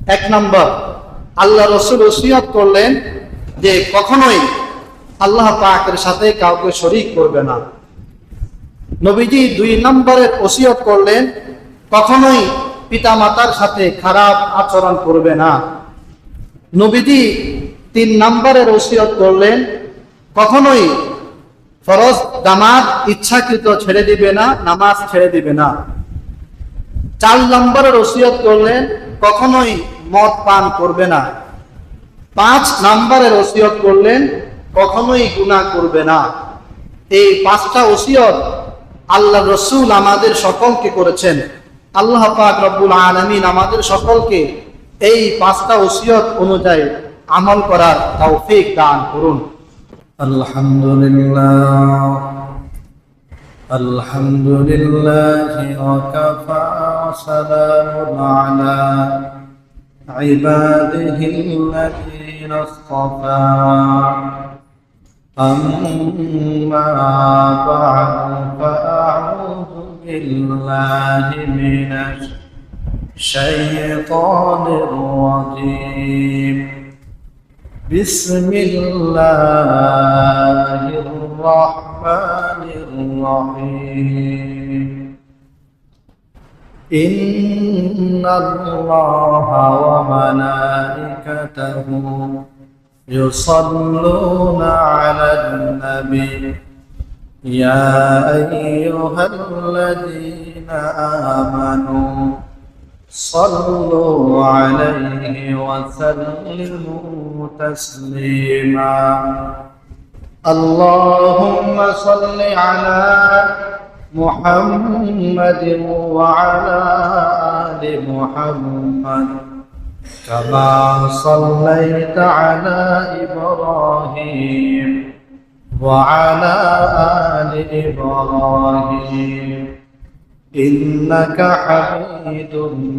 এক নম্বর, আল্লাহ রাসূল ওসিয়ত করলেন যে কখনোই আল্লাহ পাকের সাথে কাউকে শরীক করবে না। নবীজি 2 নম্বরের ওসিয়ত করলেন কখনোই পিতামাতার সাথে খারাপ আচরণ করবে না। নবীজি 3 নম্বরের ওসিয়ত করলেন কখনোই ফরজ নামাজ ইচ্ছাকৃত ছেড়ে দিবে না, নামাজ ছেড়ে দিবে না। 4 নম্বরের ওসিয়ত করলেন কখনোই মদ পান করবে না। 5 নম্বরের ওসিয়ত করলেন কখনোই গুনাহ করবে না। এই 5টা ওসিয়ত আল্লাহ রাসূল আমাদের সকলকে করেছেন। আল্লাহ পাক রব্বুল আলামিন আমাদের সকলকে এই 5টা ওসিয়ত অনুযায়ী আমল করার তৌফিক দান করুন। আলহামদুলিল্লাহ আলহামদুলিল্লাহি ওয়া কাফা ওয়া সালামুন আলা ইবাদিহিল্লাযীনা ইসতাফা। أما بعد فأعوذ بالله من الشيطان الرجيم. بسم الله الرحمن الرحيم. إن الله وملائكته يصلون على النبي يا أيها الذين آمنوا صلوا عليه وسلموا تسليما. اللهم صل على محمد وعلى آل محمد كما صليت على إبراهيم وعلى آل إبراهيم إنك حميد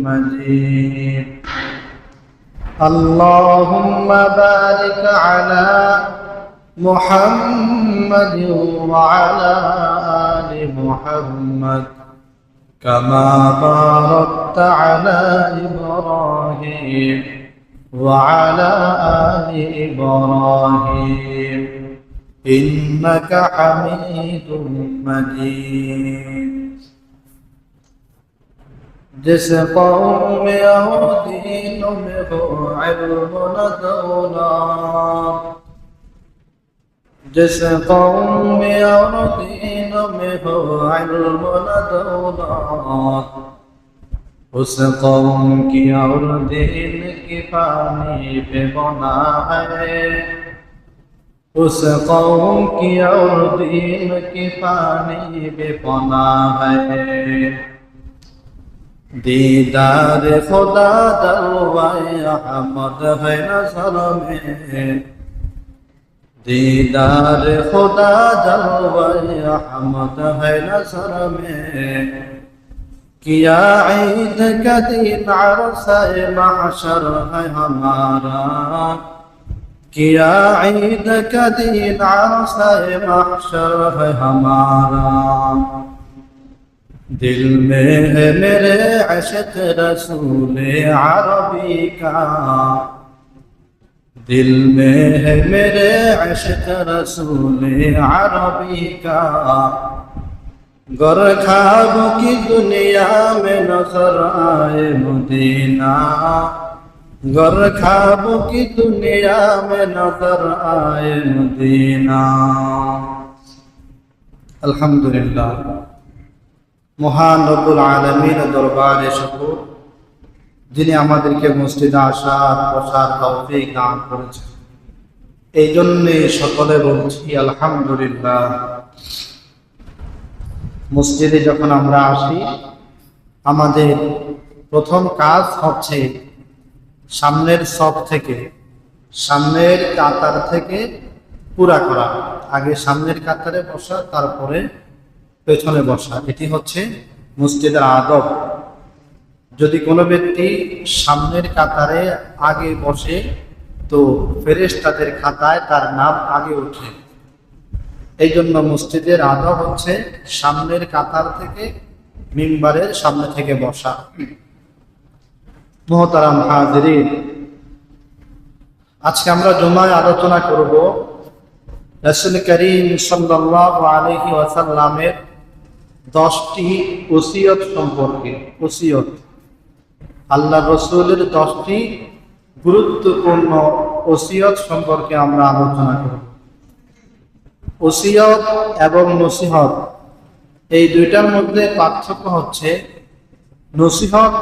مجيد. اللهم بارك على محمد وعلى آل محمد كما باركت على إبراهيم وعلى آل إبراهيم إنك حميد مجيد. जिस कौम में हो दीन में हो इल्म न दौलत, जिस कौम में और दीन में हो इल्म न दौलत, उस कौम की और दीन की पानी पे बना है, उस कौम की और दीन की पानी पे बना है. दीदार खुदा दरवाए अहमद है नज़र में, दीदार खुदा दरवाए अहमद है नज़र में. किया ईद का दिन अरसा-ए महशर है हमारा, किया ईद का दिन अरसा-ए महशर है हमारा. दिल में है मेरे इश्क रसूल अरबी का, दिल में है मेरे इश्क रसूल अरबी का. गर ख्वाब की दुनिया में नजर आए मदीना, गर ख्वाब की दुनिया में नजर आए मदीना. अल्हम्दुलिल्लाह. মহান রব্বুল আলামিনের দরবারে শুকর, যিনি আমাদেরকে মসজিদে আসার বসার তৌফিক দান করেছেন। এই জন্য সকলে বলছি আলহামদুলিল্লাহ। মসজিদে যখন আমরা আসি আমাদের প্রথম কাজ হচ্ছে সামনের সফ থেকে, সামনের কাতার থেকে পুরা করা। আগে সামনের কাতারে বসা, তারপরে পেছনে বসা। এটি হচ্ছে মসজিদের আদব। যদি কোনো ব্যক্তি সামনের কাতারে আগে বসে তো ফেরেশতাদের খাতায় তার নাম আগে ওঠে। এই জন্য মসজিদের আদব হচ্ছে সামনের কাতার থেকে মিম্বারের সামনে থেকে বসা। মুহতারাম হাজিরিন, আজকে আমরা জুমায় আলোচনা করব রাসূল করিম সাল্লাল্লাহু আলাইহি ওয়াসাল্লামের 10টি ওসিয়ত সম্পর্কে। ওসিয়ত, আল্লাহর রাসূলের 10টি গুরুত্বপূর্ণ ওসিয়ত সম্পর্কে আমরা আলোচনা করব। ওসিয়ত এবং নসিহত এই দুইটার মধ্যে পার্থক্য হচ্ছে, নসিহত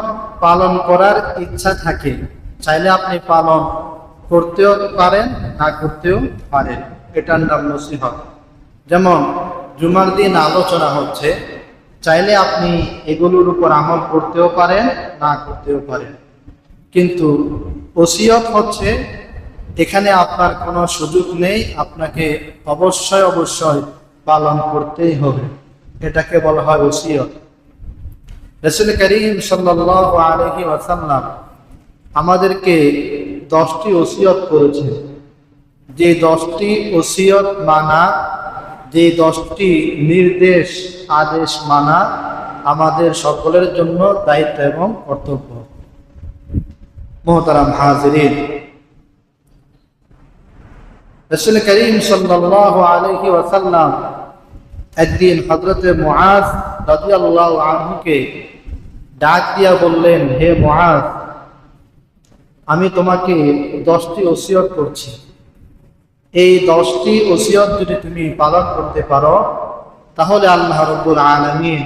পালন করার ইচ্ছা থাকে, চাইলে আপনি পালন করতেও পারেন, না করতেও পারেন, এটার নাম নসিহত। যেমন জুমার দিন আলোচনা হচ্ছে, চাইলে আপনি এগুলোর উপর আমল করতেও পারেন, না করতেও পারেন। কিন্তু ওসিয়ত হচ্ছে, এখানে আপনার কোনো সুযোগ নেই, আপনাকে অবশ্যই পালন করতেই হবে, এটাকে বলা হয় ওসিয়ত। রাসূল করিম সাল্লাল্লাহু আলাইহি ওয়াসাল্লাম আমাদেরকে 10টি ওসিয়ত করেছেন। যে 10টি ওসিয়ত মানা, যে 10টি নির্দেশ আদেশ মানা আমাদের সকলের জন্য দায়িত্ব এবং কর্তব্য। মুহতারাম হাজিরিন, রাসূল করিম সাল্লাল্লাহু আলাইহি ওয়াসাল্লাম একদিন হযরতে মুআজ রাদিয়াল্লাহু আনহুকে ডাক দিয়া বললেন, হে মুআজ, আমি তোমাকে 10টি ওসিয়ত করছি। এই 10টি ওসিয়ত যদি তুমি পালন করতে পারো, তাহলে আল্লাহ রাব্বুল আলামিন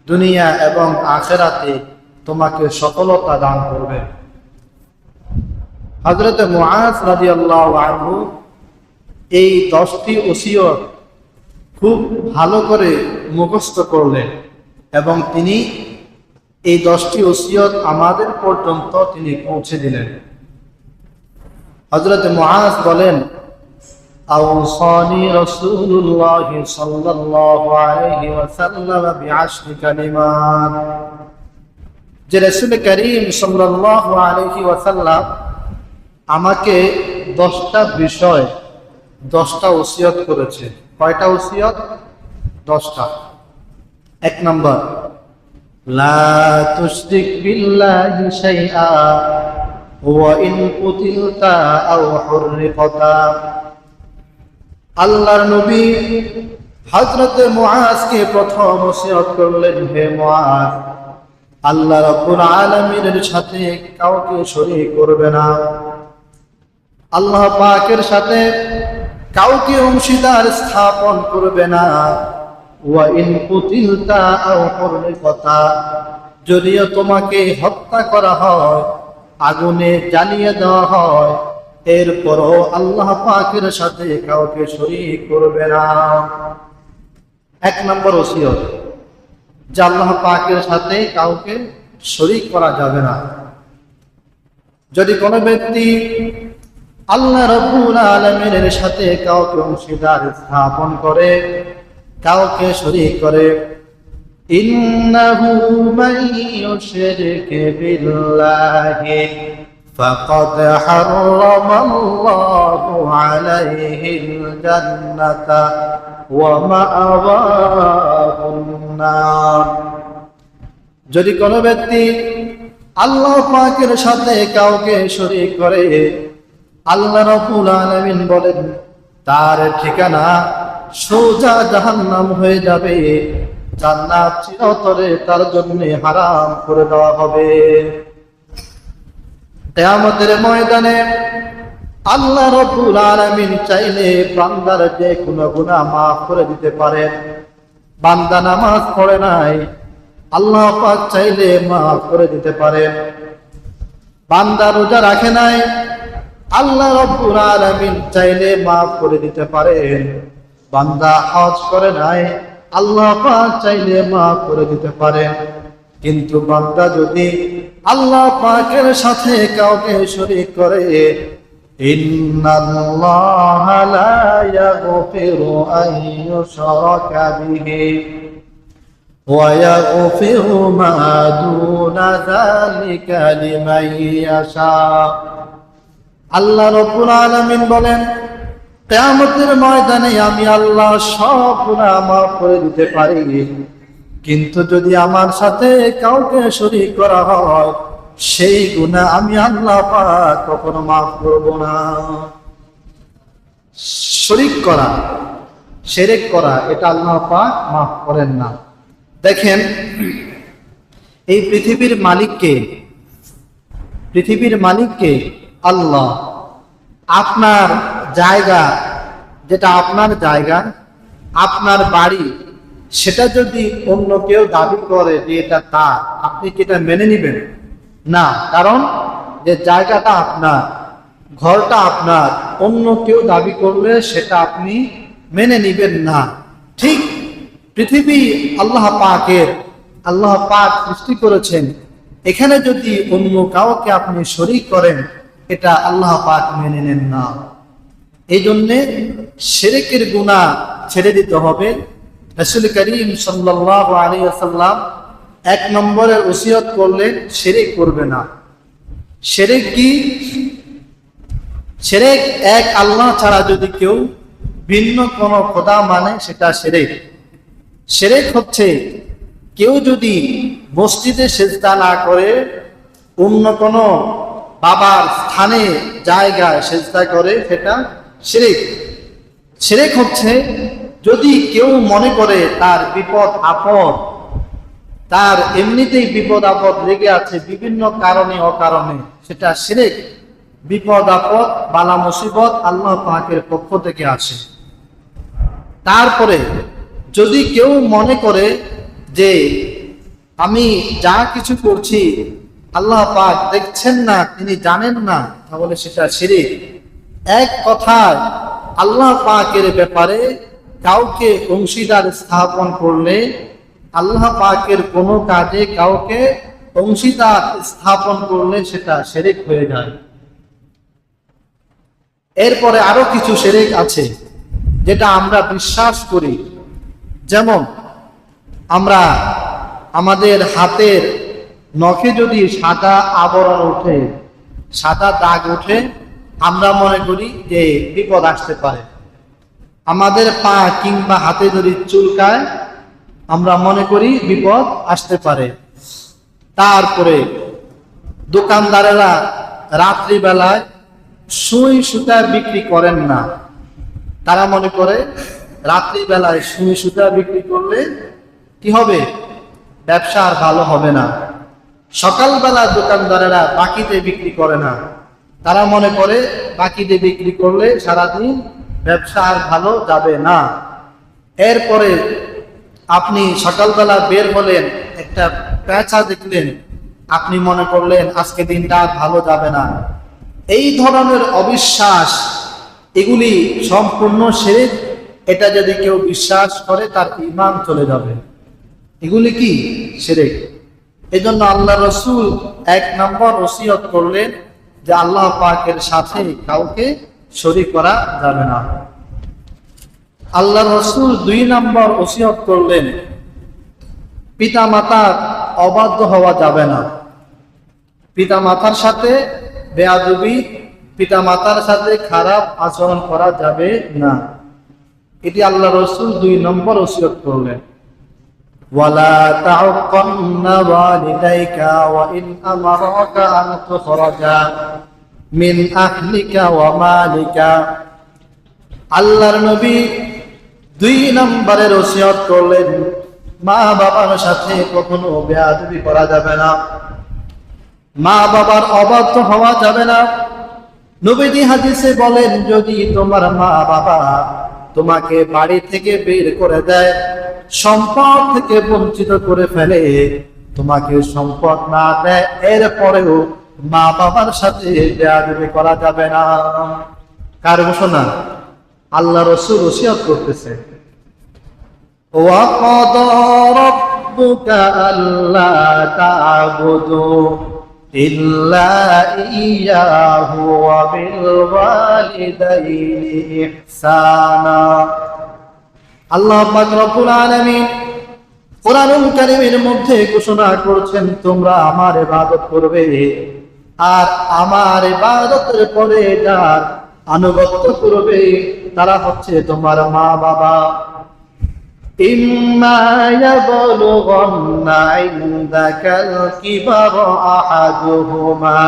দুনিয়া এবং আখিরাতে তোমাকে সফলতা দান করবেন। হযরতে মুআজ রাদিয়াল্লাহু আনহু এই 10টি ওসিয়ত খুব ভালো করে মুখস্থ করলেন এবং তিনি এই 10টি ওসিয়ত আমাদের পর্যন্ত তিনি পৌঁছে দিলেন। হযরত মুআজ বলেন, আওসানি রাসূলুল্লাহ সাল্লাল্লাহু আলাইহি ওয়াসাল্লাম বিআশরি কালিমাত। যে রাসূল করিম সাল্লাল্লাহু আলাইহি ওয়াসাল্লাম আমাকে 10টা বিষয়, 10টা ওসিয়ত করেছে। কয়টা ওসিয়ত? 10টা। 1 নম্বর, লা তুশরিক বিল্লাহি শাইআ ওয়া ইন কুতিলতা আও হুররিকতা। আল্লাহর নবী হযরত মুআজকে প্রথম ওসিয়ত করলেন, হে মুআজ, আল্লাহ রাব্বুল আলামিনের সাথে কাউকে শরীক করবে না, আল্লাহ পাকের সাথে কাউকে অংশীদার স্থাপন করবে না। ওয়া ইন কুতিলতা আও হুররিকতা, যদিও তোমাকে হত্যা করা হয়, আগুনে জ্বালিয়ে দেওয়া হয়, এরপরও আল্লাহ পাকের সাথে কাউকে শরীক করবে না। 1 নম্বর ওসিয়ত, যে আল্লাহ পাকের সাথে কাউকে শরীক করা যাবে না। যদি কোনো ব্যক্তি আল্লাহ রাব্বুল আলামিনের সাথে কাউকে অংশীদার স্থাপন করে, কাউকে শরীক করে, ইন্নাহু মান ইউশরিক বিল্লাহি ফাকাদ হারামাল্লাহু আলাইহিল জান্নাতা ওয়া মাআওয়াহুন নার। যদি কোনো ব্যক্তি আল্লাহ পাকের সাথে কাউকে শরীক করে, আল্লাহ রাব্বুল আলামিন বলেন তার ঠিকানা সোজা জাহান্নাম হয়ে যাবে, জান্নাত চিরতরে তার জন্য হারাম করে দেওয়া হবে। কিয়ামতের ময়দানে আল্লাহ রাব্বুল আলামিন চাইলে বান্দার যে কোনো গুনাহ মাফ করে দিতে পারেন। বান্দা নামাজ পড়ে নাই, আল্লাহ পাক চাইলে মাফ করে দিতে পারেন। বান্দা রোজা রাখে নাই, আল্লাহ রাব্বুল আলামিন চাইলে মাফ করে দিতে পারেন। বান্দা হজ করে নাই, আল্লাহ পাক চাইলে মাফ করে দিতে পারেন। কিন্তু বান্দা যদি আল্লাহ পাকের সাথে কাউকে শরীক করে, ইন্নাল্লাহা লা ইয়াগফিরু আন ইউশরাকা বিহি ওয়া ইয়াগফিরু মা দুনা যালিকা লিমান ইয়াশা। আল্লাহ রাব্বুল আলামিন বলেন, কিয়ামতের ময়দানে আমি আল্লাহ সব গুনাহ মাফ করে দিতে পারি, কিন্তু যদি আমার সাথে কাউকে শরীক করা হয়, সেই গুনাহ আমি আল্লাহ পাক কখনো মাফ করব না। শরীক করা, শিরক করা, এটা আল্লাহ পাক মাফ করেন না। দেখেন, এই পৃথিবীর মালিককে, পৃথিবীর মালিককে আল্লাহ। আপনার জায়গা, যেটা আপনার জায়গা, আপনার বাড়ি, সেটা যদি অন্য কেউ দাবি করে যে এটা তার, আপনি কি এটা মেনে নেবেন? না। কারণ যে জায়গাটা আপনার, ঘরটা আপনার, অন্য কেউ দাবি করলে সেটা আপনি মেনে নেবেন না। ঠিক পৃথিবী আল্লাহ পাকের, আল্লাহ পাক সৃষ্টি করেছেন, এখানে যদি অন্য কাউকে আপনি শরীক করেন, এটা আল্লাহ পাক মেনে নেন না। এই জন্যে শিরকের গুনাহ ছেড়ে দিতে হবে। রাসূল করিম সাল্লাল্লাহু আলাইহি ওয়াসাল্লাম 1 নম্বরের ওসিয়ত করলেন, শিরক করবে না। শিরক কি? শিরক এক আল্লাহ ছাড়া যদি কেউ ভিন্ন কোনো খোদা মানে, সেটা শিরক। শিরক হচ্ছে কেউ যদি মসজিদে সিজদা না করে অন্য কোনো বাবার স্থানে, জায়গায় সিজদা করে, সেটা শিরক। শিরক হচ্ছে যদি কেউ মনে করে তার বিপদ আপদ, তার এমনিতেই বিপদ আপদ লেগে আছে বিভিন্ন কারণে অকারণে, সেটা শিরক। বিপদ আপদ, বালা মুসিবত আল্লাহ পাকের পক্ষ থেকে আসে। তারপরে যদি কেউ মনে করে যে আমি যা কিছু করছি আল্লাহ পাক দেখছেন না, তিনি জানেন না, তাহলে সেটা শিরক। এক কথায় আল্লাহ পাকের ব্যাপারে কাউকে অংশীদার স্থাপন করলে, আল্লাহ পাকের কোনো কাজে কাউকে অংশীদার স্থাপন করলে সেটা শিরক হয়ে যায়। এরপরে আরো কিছু শিরক আছে যেটা আমরা বিশ্বাস করি। যেমন আমরা আমাদের হাতের নখে যদি সাদা আবরণ ওঠে, সাদা দাগ ওঠে, আমরা মনে করি যে বিপদ আসতে পারে। আমাদের পা কিংবা হাতে যদি চুলকায়, আমরা মনে করি বিপদ আসতে পারে। তারপরে দোকানদারেরা রাত্রিবেলায় সুই সুতা বিক্রি করেন না। তারা মনে করে রাত্রিবেলায় সুই সুতা বিক্রি করলে কি হবে? ব্যবসা আর ভালো হবে না। সকালবেলা দোকানদারেরা বাকিতে বিক্রি করে না। তারা মনে করে বাকিতে বিক্রি করলে সারাদিন ব্যবসা আর ভালো যাবে না। এরপরে আপনি সকালবেলা বের হলেন, একটা পেঁচা দেখলেন, আপনি মনে করলেন আজকে দিনটা আর ভালো যাবে না। এই ধরনের অবিশ্বাস, এগুলি সম্পূর্ণ শিরক। এটা যদি কেউ বিশ্বাস করে তার ঈমান চলে যাবে। এগুলি কি? শিরক। এই জন্য আল্লাহ রসুল 1 নম্বর ওসিয়ত করলেন যে আল্লাহ পাকের সাথে কাউকে শরীক করা যাবে না। আল্লাহ রসুল 2 নম্বর ওসিয়ত করলেন পিতা মাতার অবাধ্য হওয়া যাবে না। পিতা মাতার সাথে বেয়াদবি, পিতা মাতার সাথে খারাপ আচরণ করা যাবে না। এটি আল্লাহ রসুল 2 নম্বর ওসিয়ত করলেন। ওয়ালা তাউকান্না ওয়ালিদাইকা ওয়া ইন আমারাকা আন তুখরাজা মিন আহলিকা ওয়া মালিকা। আল্লাহর নবী 2 নম্বরের ওসিয়ত করলেন, মা বাবার সাথে কখনো বেয়াদবি করা যাবে না, মা বাবার অবাধ্য হওয়া যাবে না। নবীজি হাদিসে বলেন, যদি তোমার মা বাবা তোমাকে বাড়ি থেকে বের করে দেয়, সম্পদ থেকে বঞ্চিত করে ফেলে, তোমাকে সম্পদ না দেয়, এরপরেও মা বাবার সাথে বেয়াদবি করা যাবে না। কার ঘোষণা? আল্লাহ রাসূল ওসিয়ত করতেছে, ওয়া ক্বাদা রাব্বুকা আল্লা তা'বুদু ইল্লা ইয়্যাহু ওয়া বিল ওয়ালিদাইনি ইহসানা। আল্লাহ পাক রব্বুল আলামিন কোরআনুল কারীমের মধ্যে ঘোষণা করছেন, তোমরা আমার ইবাদত করবে, আর আমার ইবাদতের পরে যার আনুগত্য করবে তারা হচ্ছে তোমার মা বাবা। ইম্মা ইয়াবলুগান্না ইনদাকাল কিবারা আহাদুহুমা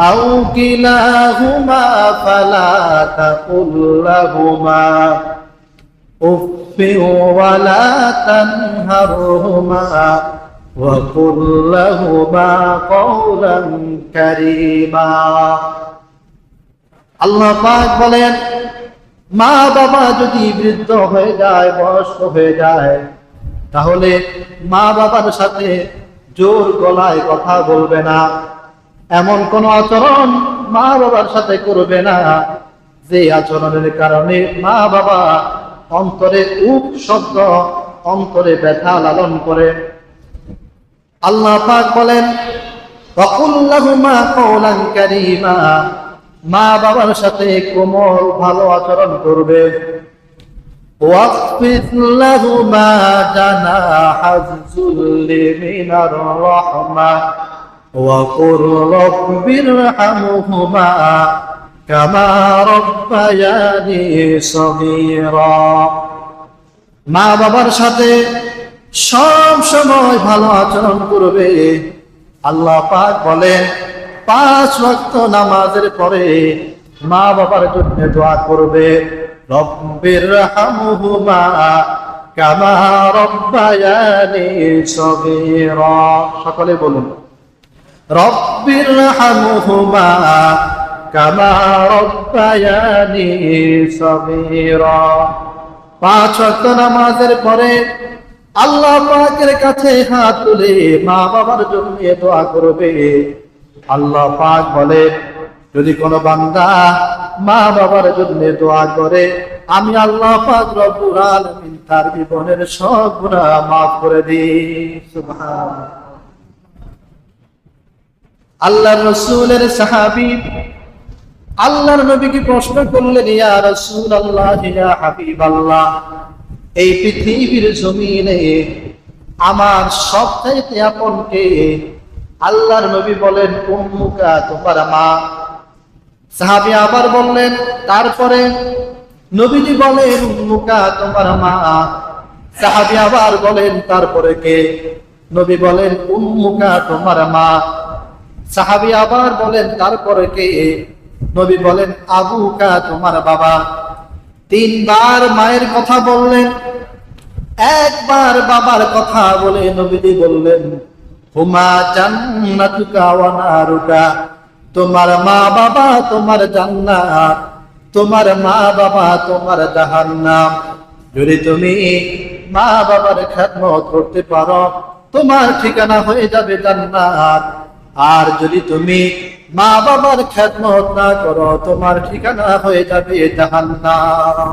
আও কিলাহুমা ফালা তাকুল লাহুমা উফফিন ওয়া লা তানহারহুমা وَقُلْ لَهُمَا قَوْلًا كَرِيمًا আল্লাহ পাক বলেন, মা বাবা যদি বৃদ্ধ হয়ে যায়, বয়স্ক হয়ে যায়, তাহলে মা বাবার সাথে জোর গলায় কথা বলবে না, এমন কোন আচরণ মা বাবার সাথে করবে না যে আচরণের কারণে মা বাবা অন্তরে উপ শব্দ, অন্তরে ব্যথা লালন করে। আল্লাহ পাক বলেন, ওয়াকুল লাহুমা কওলান কারীমা, মা বাবার সাথে কোমল ভালো আচরণ করবে। ওয়াকফিদ লাহুমা জানাহাজ যুল্লি মিনার রাহমা ওয়া কুর রাব্বিরহামহুমা কামা রাব্বায়ানি সগীরা। মা বাবার সাথে সব সময় ভালো আচরণ করবে। আল্লাহ পাক বলেন, 5 ওয়াক্ত নামাজের পরে মা বাবার জন্য দোয়া করবে, রব্বিরহামহুমা কামা রাব্বায়ানি সগীরা। সকলে বলুন, রব্বিরহামহুমা কামা রাব্বায়ানি সগীরা। 5 ওয়াক্ত নামাজের পরে আল্লাহ পাকের কাছে হাত তুলে মা বাবার জন্য দোয়া করবে। আল্লাহ পাক বলে, যদি কোনো বান্দা মা বাবার জন্য দোয়া করে, আমি আল্লাহ পাক রব্বুল আলামিন তার জীবনের সব গুনাহ মাফ করে দিই। সুবহানাল্লাহ। আল্লাহর রাসূলের সাহাবী আল্লাহর নবীকে প্রশ্ন করলেন, ইয়া রাসূলুল্লাহ, ইয়া হাবিবাল্লাহ, এই পৃথিবীর জমিনে আমার সবচাইতে আপন কে? আল্লাহর নবী বলেন, উম্মুকা, তোমার মা। সাহাবী আবার বললেন, তারপরে? নবীজি বলেন, উম্মুকা, তোমার মা। সাহাবী আবার বলেন, তারপরে কে? নবী বলেন, উম্মুকা, তোমার মা। সাহাবী আবার বলেন, তারপরে কে? নবী বলেন, আবুকা, তোমার বাবা। 3 বার মায়ের কথা বললেন, একবার বাবার কথা বলে নবীজি বললেন, হুমা জান্নাতুকা ওয়া নারুকা, তোমার মা বাবা তোমার জান্নাত, তোমার মা বাবা তোমার জাহান্নাম। যদি তুমি মা বাবার খেদমত করতে পারো, তোমার ঠিকানা হয়ে যাবে জান্নাত। আর যদি তুমি মা বাবার খেদমত না করো, তোমার ঠিকানা হয়ে যাবে জাহান্নাম।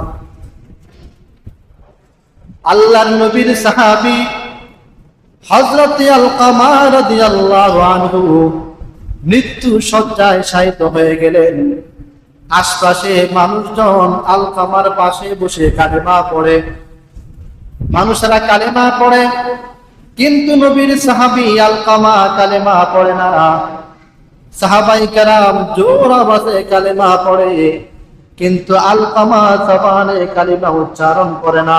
আল্লাহর নবীর সাহাবী হযরত আলকামা রাদিয়াল্লাহু আনহু মৃত্যু শয্যায় শায়িত হয়ে গেলেন। আশপাশে মানুষজন আলকামার পাশে বসে কালেমা পড়ে, মানুষেরা কালেমা পড়ে, কিন্তু নবীর সাহাবী আলকামা কালেমা পড়ে না। সাহাবায়ে কেরাম জোর আওয়াজে কালেমা পড়ে, কিন্তু আলকামা জবানে কালেমা উচ্চারণ করে না।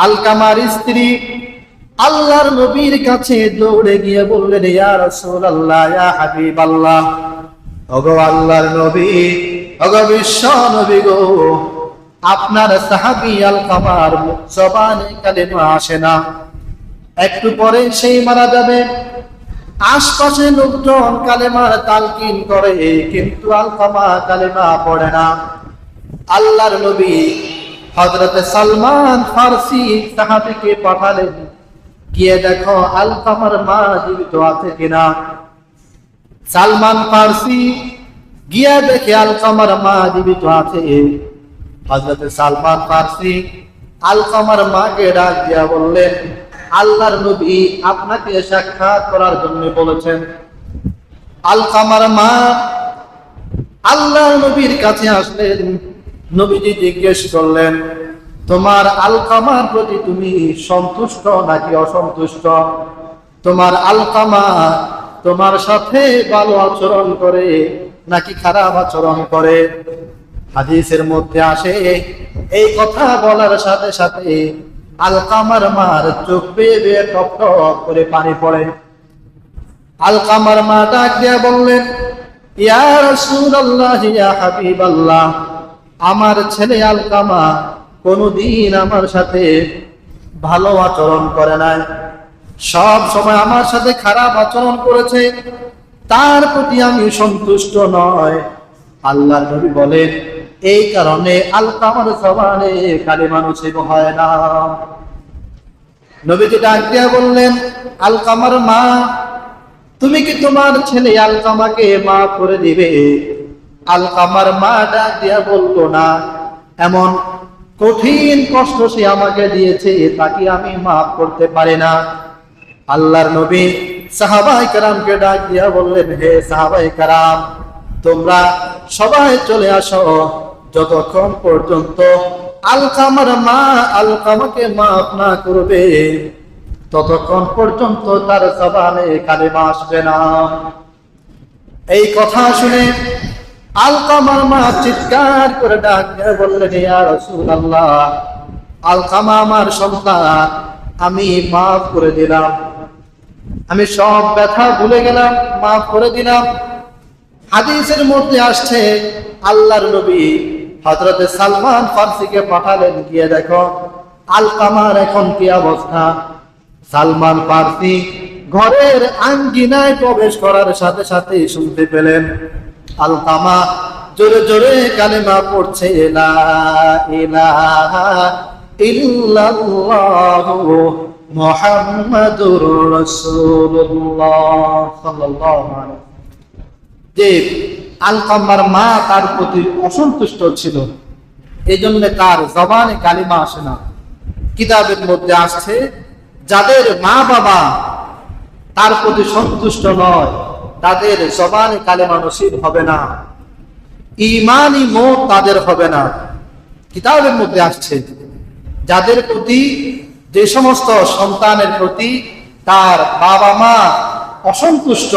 আলকামার স্ত্রী আল্লাহর নবীর কাছে দৌড়ে গিয়ে বললেন, ইয়া রাসূলুল্লাহ, ইয়া হাবিবাল্লাহ, ওগো আল্লাহর নবী, ওগো বিশ্ব নবী গো, আপনার সাহাবী আলকামার জবানে কালেমা আসে না, একটু পরে সেই মারা যাবে। আশপাশে লোকজন কালেমার তালকিন করে, কিন্তু আলকামা কালেমা পড়ে না। আল্লাহর নবী হযরত সালমান ফারসি সাহাবীকে পাঠালেন, গিয়ে দেখো আলকামার মা জীবিত আছে কিনা। সালমান ফারসি গিয়ে দেখে আলকামার মা জীবিত আছে। হযরত সালমান ফারসি আলকামার মাকে ডাক দিয়া বললেন, আল্লাহর নবী আপনাকে সাক্ষাৎ করার জন্য বলেছেন। আলকামার মা আল্লাহর নবীর কাছে আসলেন। নবীজি জিজ্ঞেস করলেন, তোমার আলকামার প্রতি তুমি সন্তুষ্ট নাকি অসন্তুষ্ট? তোমার আলকামা তোমার সাথে ভালো আচরণ করে নাকি খারাপ আচরণ করে? হাদিসের মধ্যে আসে, এই কথা বলার সাথে সাথে আলকামার মার চোখ বেয়ে বেয়ে টপ টপ করে পানি পড়ে। আলকামার মা ডাক দিয়া বললেন, ইয়া রাসূলুল্লাহ, ইয়া হাবিবাল্লাহ, আমার ছেলে আলকামা কোনদিন আমার সাথে ভালো আচরণ করে নাই, সব সময় আমার সাথে খারাপ আচরণ করেছে, তার প্রতি আমি সন্তুষ্ট নয়। আল্লাহর নবী বলেন, এই কারণে আলকামার জবানে কালিমা নসিব হয় না। নবীজি ডাক দিয়া বললেন, আলকামার মা, তুমি কি তোমার ছেলে আলকামাকে মাফ করে দিবে? আলকামার মা ডাক দিয়া বলতো, না, এমন কঠিন কষ্ট সে আমাকে দিয়েছে, তাকে আমি মাফ করতে পারি না। আল্লাহর নবী সাহাবায়ে কেরামকে ডাক দিয়া বললেন, হে সাহাবায়ে কেরাম, তোমরা সবাই চলে আসো, যতক্ষণ পর্যন্ত আলকামার মা আলকামাকে মাফ না করবে ততক্ষণ পর্যন্ত তার জবানে কালিমা আসবে না। এই কথা শুনে আলকামার মা চিৎকার করে ডাক দিয়ে বললেন, ইয়া রাসূলুল্লাহ, আলকামা আমার সন্তান, আমি মাফ করে দিলাম, আমি সব ব্যথা ভুলে গেলাম, মাফ করে দিলাম। হাদিসের মধ্যে আসছে, আল্লাহর নবী হযরতে সালমান ফারসিকে পাঠালেন, গিয়ে দেখো আলকামার এখন কি অবস্থা। সালমান ফারসি ঘরের আঙ্গিনায় প্রবেশ করার সাথে সাথে শুনতে পেলেন আলকামা জোরে জোরে কালেমা পড়ছে, লা ইলাহা ইল্লাল্লাহু মুহাম্মাদুর রাসূলুল্লাহ সাল্লাল্লাহু আলাইহি। যে আলকামার মা তার প্রতি অসন্তুষ্ট ছিল, এই জন্য তার জবানে কালিমা আসে না। কিতাবের মধ্যে আসছে, যাদের মা বাবা তার প্রতি সন্তুষ্ট নয়, তাদের জবানে কালিমা নসিব হবে না, ঈমানি মত তাদের হবে না। কিতাবের মধ্যে আসছে, যাদের প্রতি, যে সমস্ত সন্তানের প্রতি তার বাবা মা অসন্তুষ্ট,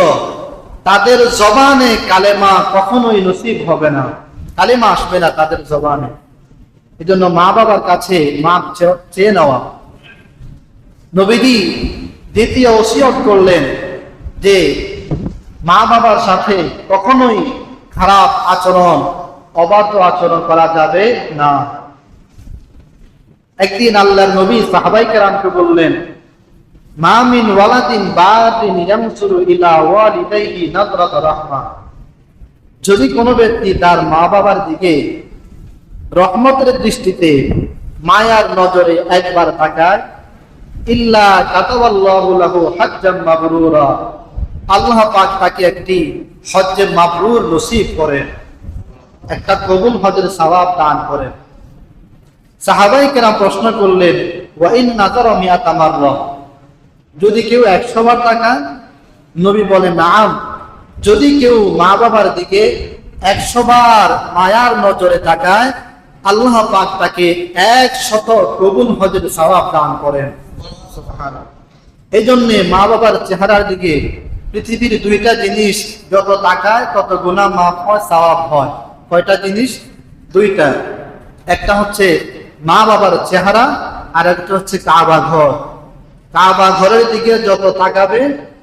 তাদের জবানে কালেমা কখনোই নসিব হবে না, কালেমা আসবে না তাদের জবানে। এই জন্য মা বাবার কাছে মাপ চেয়ে নেওয়া। নবীজি দ্বিতীয় ওসিয়ত করলেন যে মা বাবার সাথে কখনোই খারাপ আচরণ, অবাধ্য আচরণ করা যাবে না। একদিন আল্লাহর নবী সাহাবায়ে কেরামকে বললেন, মা মিন ওয়ালাদিন বাদিন ইয়ামসুরু ইলা ওয়ালিদাইহি নাযরাত রাহমা, যদি কোনো ব্যক্তি তার মা বাবার দিকে রহমতের দৃষ্টিতে মায়ার নজরে একবার তাকায়, ইল্লা কাতাবাল্লাহু লাহু হাজ্জাম মাবরুরা, আল্লাহ পাক তাকে একটি হজ্জে মাবরুর নসিব করেন, একটা কবুল হজের সওয়াব দান করেন। সাহাবায়ে কেরাম প্রশ্ন করলেন, ওয়া ইন নাযারা মিয়াতা মাররা, যদি কেউ 100 বার তাকায়? নবী বলেন, নাম, যদি কেউ মা বাবার দিকে 100 বার মায়ার নজরে তাকায়, আল্লাহ পাক তাকে 100 কবুল হজের সওয়াব দান করেন। সুবহানাল্লাহ। এই জন্য মা বাবার চেহারার দিকে পৃথিবীর দুইটা জিনিস যত তাকায় তত গুনাহ মাফ হয়, সওয়াব হয়। কয়টা জিনিস? দুইটা। একটা হচ্ছে মা বাবার চেহারা, আর একটা হচ্ছে কাবা ঘর। কাবা ঘরের দিকে যত তাকাবে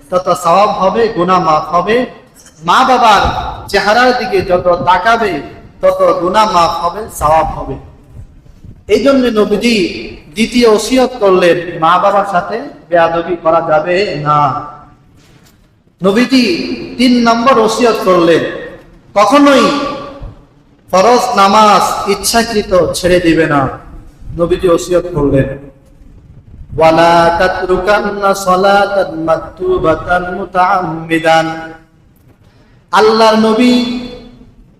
তত সওয়াব হবে, গুনাহ মাফ হবে। মা বাবার চেহারার দিকে যত তাকাবে তত গুনাহ মাফ হবে, সওয়াব হবে। এই জন্য নবীজি দ্বিতীয় ওসিয়ত করলেন, মা বাবার সাথে বেয়াদবি করা যাবে না। নবীজি 3 নম্বর ওসিয়ত করলেন, কখনোই ফরজ নামাজ ইচ্ছাকৃত ছেড়ে দিবে না। নবীজি ওসিয়ত করলেন, ওয়ালা তাতরুকান্না সালাতান মাকতুবাতান মুতাআম্মিদান। আল্লাহর নবী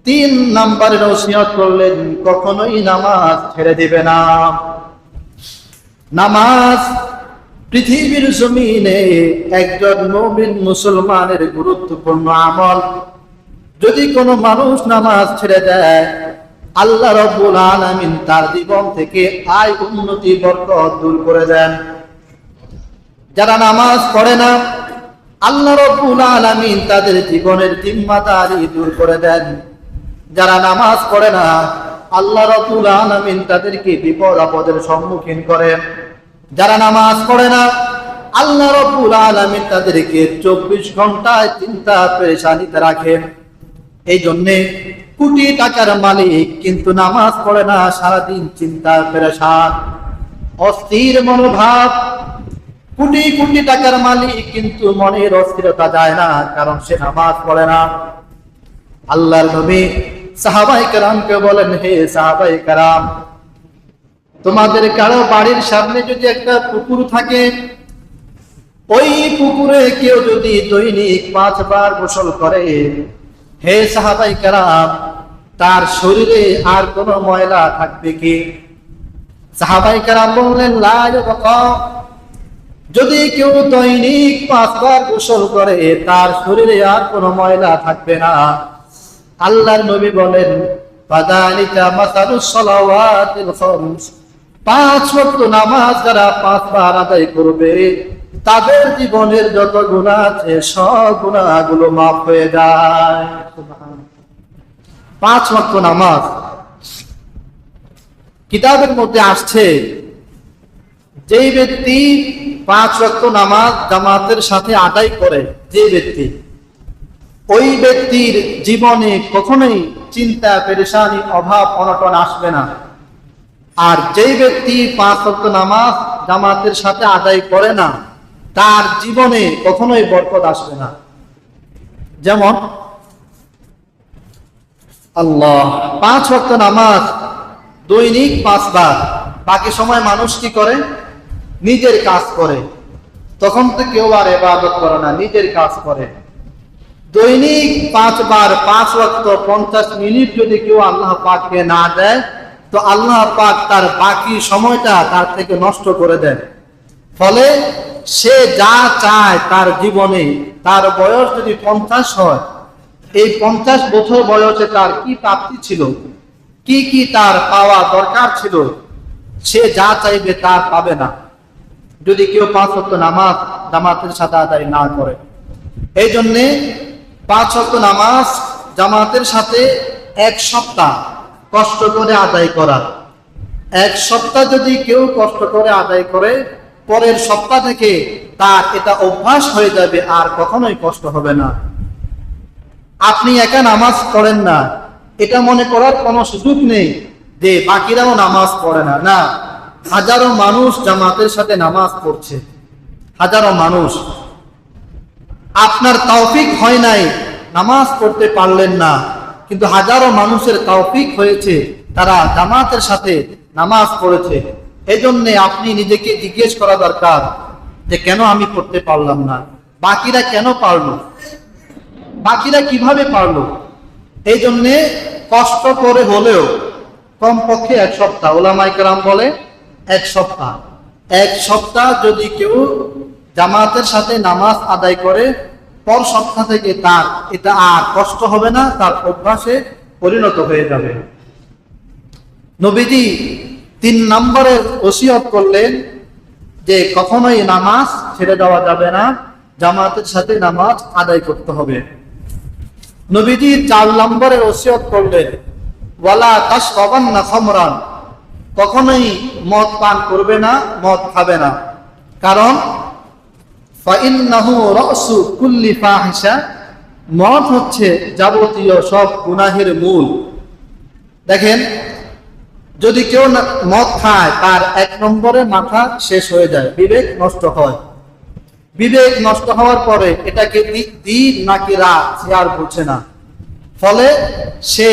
3 নম্বরের ওসিয়ত করলেন, কখনোই নামাজ ছেড়ে দিবে না। নামাজ পৃথিবীর জমিনে একজন মুমিন মুসলমানের গুরুত্বপূর্ণ আমল। যদি কোনো মানুষ নামাজ ছেড়ে দেয়, আল্লাহ রাব্বুল আলামিন তার জীবন থেকে আয় উন্নতি বরকত দূর করে দেন। যারা নামাজ পড়ে না, আল্লাহ রাব্বুল আলামিন তাদের জীবনের জিম্মাদারি দূর করে দেন। যারা নামাজ পড়ে না আল্লাহ রাব্বুল আলামিন তাদেরকে বিপদ আপদের সম্মুখীন করেন। যারা নামাজ পড়ে না আল্লাহ রাব্বুল আলামিন তাদেরকে 24 ঘন্টায় চিন্তা পেরেশানিতে রাখেন। এই জন্যে কোটি টাকার মালিক কিন্তু নামাজ পড়ে না, সারাদিন চিন্তা পেরেশান, অস্থির মনোভাব। কোটি কোটি টাকার মালিক কিন্তু মনের অস্থিরতা যায় না, কারণ সে নামাজ পড়ে না। আল্লাহর নবী সাহাবায়ে কেরামকে বলেন, হে সাহাবায়ে কেরাম, তোমাদের কারো বাড়ির সামনে যদি একটা পুকুর থাকে, ওই পুকুরে কেউ যদি দৈনিক 5 বার গোসল করে, হে সাহাবায়ে কেরাম, তার শরীরে আর কোনো ময়লা থাকবে কি? সাহাবায়ে কেরাম বললেন, লা ইয়াবকা। যদি কেউ দৈনিক 5 বার গোসল করে, তার শরীরে আর কোনো ময়লা থাকবে না। আল্লাহর নবী বলেন, ফাযালিকা মাসালুস সালাওয়াতিল খামস। 5 ওয়াক্ত নামাজ যারা 5 বার আদায় করবে, তাদের জীবনের যত গুনাহ আছে সব গুনাহগুলো মাফ হয়ে যায়। 5 ওয়াক্ত নামাজ। কিতাবের মধ্যে আসছে, যেই ব্যক্তি 5 ওয়াক্ত নামাজ জামাতের সাথে আদায় করে, যে ব্যক্তি, ওই ব্যক্তির জীবনে কখনোই চিন্তা পেরেশানি অভাব অনটন আসবে না। আর যেই ব্যক্তি 5 ওয়াক্ত নামাজ জামাতের সাথে আদায় করে না, তার জীবনে কখনোই বরকত আসবে না। যেমন আল্লাহ 5 ওয়াক্ত নামাজ দৈনিক 5 বার, বাকি সময় মানুষ কি করে? নিজের কাজ করে। তখন তো কেউ আর ইবাদত করে না, নিজের কাজ করে। দৈনিক 5 বার 5 ওয়াক্ত 50 মিনিট যদি কেউ আল্লাহ পাককে না দেয়, তো আল্লাহ পাক তার বাকি সময়টা তার থেকে নষ্ট করে দেন। ফলে সে যা চায় তার জীবনে, তার বয়স যদি 50 হয়, এই 50 বছর বয়সে তার কি প্রাপ্তি ছিল, কি কি তার পাওয়া দরকার ছিল, সে যা চাইবে তার পাবে না, যদি কেউ 5 ওয়াক্ত নামাজ জামাতের সাথে আদায় না করে। এই জন্যে 5 ওয়াক্ত নামাজ জামাতের সাথে 1 সপ্তাহ কষ্ট করে আদায় করা। 1 সপ্তাহ যদি কেউ কষ্ট করে আদায় করে, পরের সপ্তাহ থেকে তার এটা অভ্যাস হয়ে যাবে, আর কখনোই কষ্ট হবে না। আপনি একা নামাজ পড়েন না, এটা মনে করার কোনো সুযোগ নেই যে বাকিরাও নামাজ পড়ে না। না, হাজারো মানুষ জামাতের সাথে নামাজ পড়ছে, হাজারো মানুষ। আপনার তৌফিক হয় নাই, নামাজ পড়তে পারলেন না, কিন্তু হাজারো মানুষের তৌফিক হয়েছে, তারা জামাতের সাথে নামাজ পড়েছে। এই জন্য আপনি নিজেকে জিজ্ঞেস করা দরকার যে কেন আমি পড়তে পারলাম না, বাকিরা কেন পারলো, বাকিরা কিভাবে পারলো। এই জন্যে কষ্ট করে হলেও কমপক্ষে 1 সপ্তাহ, উলামায়ে কেরাম বলে 1 সপ্তাহ, 1 সপ্তাহ যদি কেউ জামাতের সাথে নামাজ আদায় করে, পর সপ্তাহ থেকে তার এটা আর কষ্ট হবে না, তার অভ্যাসে পরিণত হয়ে যাবে। নবীজি 3 নম্বরে ওসিয়ত করলেন যে কখনোই নামাজ ছেড়ে দেওয়া যাবে না, জামাতের সাথে নামাজ আদায় করতে হবে। নবীজি 4 নম্বরে ওসিয়ত করলেন, ওয়ালা তাশরাবান্না খামরান, কখনোই মদ পান করবে না, মদ খাবে না। কারণ ফাইন্নাহু রাসু কুল্লি ফাহিশা, মদ হচ্ছে যাবতীয় সব গুনাহের মূল। দেখেন, যদি কেউ মদ খায়, তার 1 নম্বরে মাথা শেষ হয়ে যায়, বিবেক নষ্ট হয়। বিবেক নষ্ট হওয়ার পরে এটাকে দিন নাকি রাত সে আর বুঝে না। ফলে সে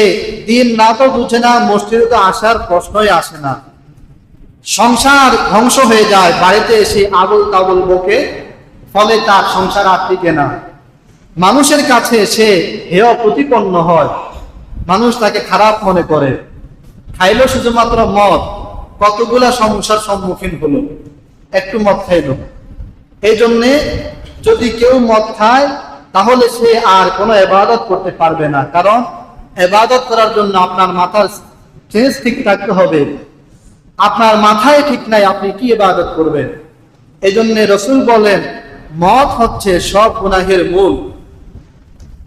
দিন রাতও বুঝে না, মসজিদে তো আসার প্রশ্নই আসে না। সংসার ধ্বংস হয়ে যায়, বাড়িতে এসে আবল তাবল বকে, ফলে তার সংসার আর টিকে না। মানুষের কাছে সে হেয় প্রতিপন্ন হয়, মানুষ তাকে খারাপ মনে করে। খাইলো শুধুমাত্র মদ, কতগুলা সমস্যার সম্মুখীন হলো, একটু মদ খাইলো। এই জন্যে যদি কেউ মদ খায়, তাহলে সে আর কোনো ইবাদত করতে পারবে না। কারণ ইবাদত করার জন্য আপনার মাথার চেঞ্জ ঠিক থাকতে হবে। আপনার মাথায় ঠিক নাই, আপনি কি ইবাদত করবেন? এই জন্য রাসূল বলেন, মদ হচ্ছে সব গুনাহের মূল।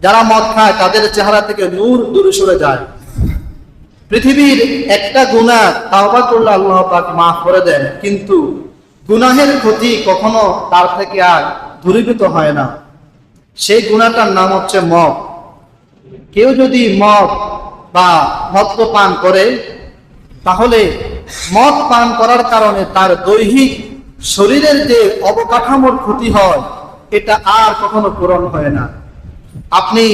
যারা মদ খায় তাদের চেহারা থেকে নূর দূরে সরে যায়। পৃথিবীর একটা গুনাহ তাওবা করলে আল্লাহ পাক মাফ করে দেন, কিন্তু গুনাহের ক্ষতি কখনো তার থেকে আর দূরীভূত হয় না। সেই গুনাহটার নাম হচ্ছে মদ। কেউ যদি মদ বা মদ্যপান করে, তাহলে মদ পান করার কারণে তার দৈহিক শরীরের যে অবকাঠামোর ক্ষতি হয়, এটা আর কখনো পূরণ হয় না। আপনি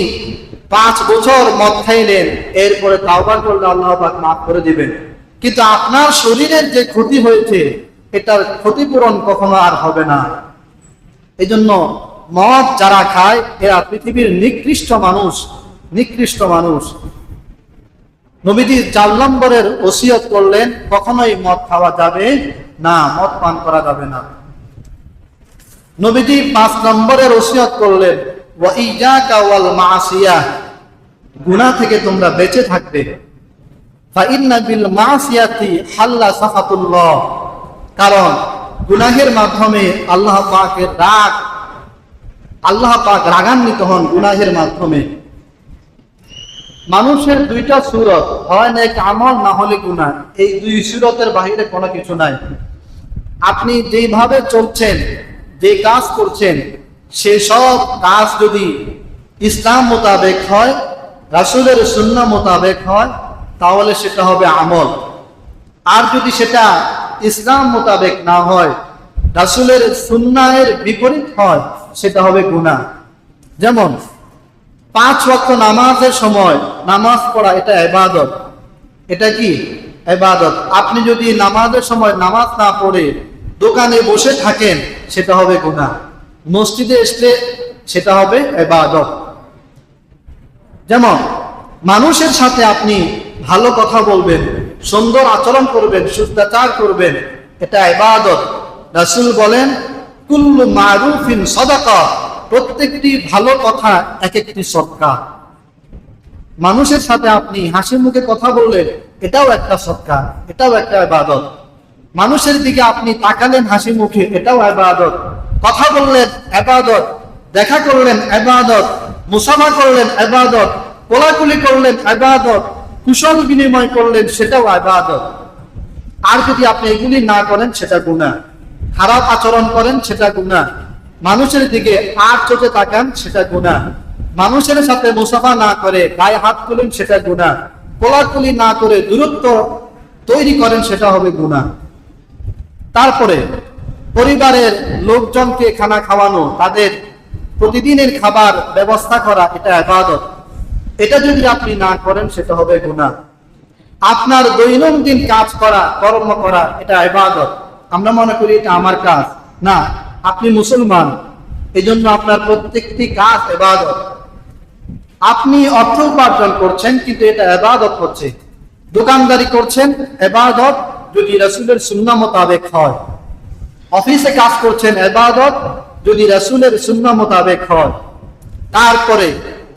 5 বছর মদ খাইলেন, এরপরে তাওবা করলে আল্লাহ পাক মাফ করে দিবেন, কিন্তু আপনার শরীরের যে ক্ষতি হয়েছে এটার ক্ষতিপূরণ কখনো আর হবে না। এই জন্য মদ যারা খায় এরা পৃথিবীর নিকৃষ্ট মানুষ, নিকৃষ্ট মানুষ। নবীজি 4 নম্বরের ওসিয়ত করলেন, কখনোই মদ খাওয়া যাবে না, মদ পান করা যাবে না। নবীজি 5 নম্বরের ওসিয়ত করলেন, ওয়া ইয়াকা ওয়াল মাসিয়াহ, গুনাহ থেকে তোমরা বেঁচে থাকবে। ফা ইন্না বিল মাসিয়াতি হাল্লা সাফাতুল্লাহ, কারণ গুনাহের মাধ্যমে আল্লাহ পাকের রাগ, আল্লাহ পাক রাগান্বিত হন গুনাহের মাধ্যমে। মানুষের 2টা সূরত, হয় নেক আমল না হলে গুনাহ। এই 2 সূরতের বাইরে কোনো কিছু নাই। আপনি যেভাবে চলছেন, যে কাজ করছেন, সে সব কাজ যদি ইসলাম মোতাবেক হয়, রাসূলের সুন্নাহ মোতাবেক হয়, তাহলে সেটা হবে আমল। আর যদি সেটা ইসলাম মোতাবেক না হয়, রাসূলের সুন্নাহের বিপরীত হয়, সেটা হবে গুনাহ। যেমন 5 ওয়াক্ত নামাজের সময় নামাজ পড়া, এটা ইবাদত। এটা কি? ইবাদত। আপনি যদি নামাজের সময় নামাজ না পড়ে দোকানে বসে থাকেন, সেটা হবে গুনাহ। মসজিদে এসে সেটা হবে ইবাদত। যেমন মানুষের সাথে আপনি ভালো কথা বলবেন, সুন্দর আচরণ করবেন, শিষ্টাচার করবেন, এটা ইবাদত। রাসূল বলেন, কুল্লু মারুফিন সাদাকা, প্রত্যেকটি ভালো কথা এক একটি সদকা। মানুষের সাথে আপনি হাসি মুখে কথা বললেন, এটাও একটা সদকা, এটাও একটা ইবাদত। মানুষের দিকে আপনি তাকালেন হাসি মুখে, এটাও ইবাদত। কথা বললেন ইবাদত, দেখা করলেন ইবাদত, মুসাফা করলেন ইবাদত, কোলাকুলি করলেন ইবাদত, কুশল বিনিময় করলেন, সেটাও ইবাদত। আর যদি আপনি এগুলি না করেন, সেটা গুনাহ। খারাপ আচরণ করেন, সেটা গুনাহ। মানুষের দিকে আর চোখে তাকান, সেটা গুনাহ। মানুষের সাথে মুসাফা না করে গায়ে হাত তুলেন, সেটা গুনাহ। কোলাকুলি না করে দূরত্ব তৈরি করেন, সেটা হবে গুনাহ। তারপরে পরিবারের লোকজনকে খানা খাওয়ানো, তাদের প্রতিদিনের খাবার ব্যবস্থা করা, এটা ইবাদত। এটা যদি আপনি না করেন, সেটা হবে গুনাহ। আপনার দৈনন্দিন কাজ করা, কর্ম করা, এটা ইবাদত। আমরা মনে করি এটা আমার কাজ না, আপনি মুসলমান, এই জন্য আপনার প্রত্যেকটি কাজ ইবাদত। আপনি অর্থ উপার্জন করছেন, কিন্তু এটা ইবাদত হচ্ছে। দোকানদারি করছেন, ইবাদত, যদি রাসূলের সুন্নাহ মোতাবেক হয়। অফিসে কাজ করছেন, ইবাদত, যদি রাসূলের সুন্নাহ মোতাবেক হয়। তারপরে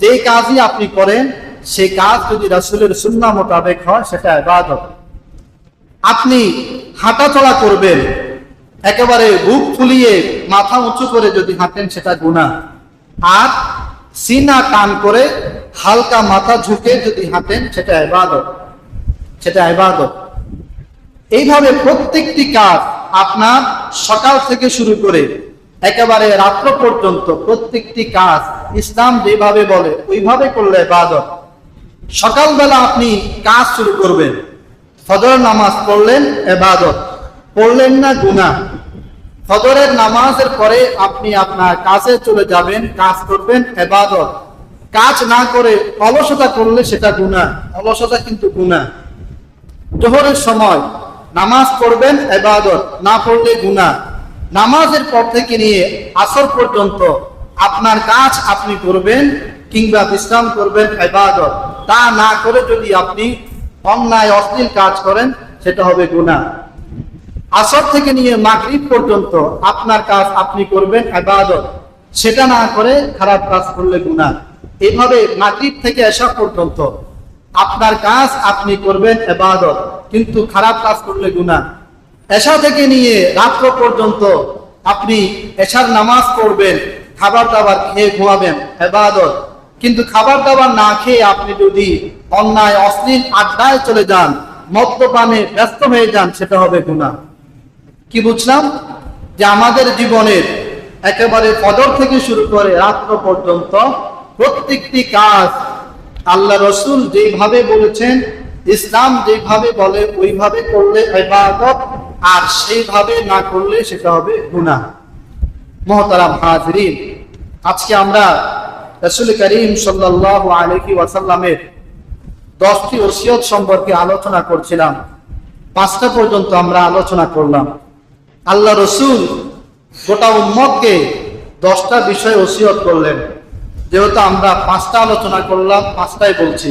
যে কাজই আপনি করেন, সেই কাজ যদি রাসূলের সুন্নাহ মোতাবেক হয়, সেটা ইবাদত। আপনি হাঁটাচলা করবেন, একেবারে বুক ফুলিয়ে মাথা উঁচু করে যদি হাঁটেন, সেটা গুনাহ। আর সিনা টান করে হালকা মাথা ঝুঁকে যদি হাঁটেন, সেটা ইবাদত, সেটা ইবাদত। এইভাবে প্রত্যেকটি কাজ আপনার সকাল থেকে শুরু করে একেবারে রাত্র পর্যন্ত প্রত্যেকটি কাজ ইসলাম যেভাবে বলে ওইভাবে করলে ইবাদত। সকালবেলা আপনি কাজ শুরু করবেন, ফজর নামাজ পড়লেন, ইবাদত। পড়লেন না, গুনাহ। ফজরের নামাজের পরে আপনি আপনার কাজে চলে যাবেন, কাজ করবেন, ইবাদত। কাজ না করে অলসতা করলে সেটা গুনাহ, অলসতা কিন্তু গুনাহ। জোহরের সময় নামাজ পড়বেন, ইবাদত, না পড়লে গুনাহ। নামাজের পর থেকে নিয়ে আসর পর্যন্ত আপনার কাজ আপনি করবেন কিংবা বিশ্রাম করবেন, ইবাদত। তা না করে যদি আপনি অন্যায় অশ্লীল কাজ করেন, সেটা হবে গুনাহ। আসর থেকে নিয়ে মাগরিব পর্যন্ত আপনার কাজ আপনি করবেন, ইবাদত। সেটা না করে খারাপ কাজ করলে গুনাহ। এইভাবে মাগরিব থেকে এশা পর্যন্ত আপনার কাজ আপনি করবেন, ইবাদত, কিন্তু খারাপ কাজ করলে গুনাহ। এশা থেকে নিয়ে রাত্র পর্যন্ত আপনি এশার নামাজ পড়বেন, খাবার দাবার খেয়ে ঘুমাবেন, ইবাদত। কিন্তু খাবার দাবার না খেয়ে আপনি যদি অন্যায় অশ্লীল আড্ডায় চলে যান, মদ্যপানে ব্যস্ত হয়ে যান, সেটা হবে গুনাহ। কি বুঝলাম? যে আমাদের জীবনের একেবারে ফজর থেকে শুরু করে রাত্র পর্যন্ত প্রত্যেকটি কাজ আল্লাহ রসুল যেভাবে বলেছেন, ইসলাম যেভাবে বলে ওইভাবে করলে ইবাদত, আর সেইভাবে না করলে সেটা হবে গুনাহ। মুহতারাম হাজিরিন, আজকে আমরা রাসূল করিম সাল্লাল্লাহু আলাইহি ওয়াসাল্লামের 10টি ওসিয়ত সম্পর্কে আলোচনা করছিলাম। 5টা পর্যন্ত আমরা আলোচনা করলাম। আল্লাহ রসুল গোটা উম্মতকে 10টা বিষয় ওসিয়ত করলেন। যেহেতু আমরা 5টা আলোচনা করলাম, 5টাই বলছি।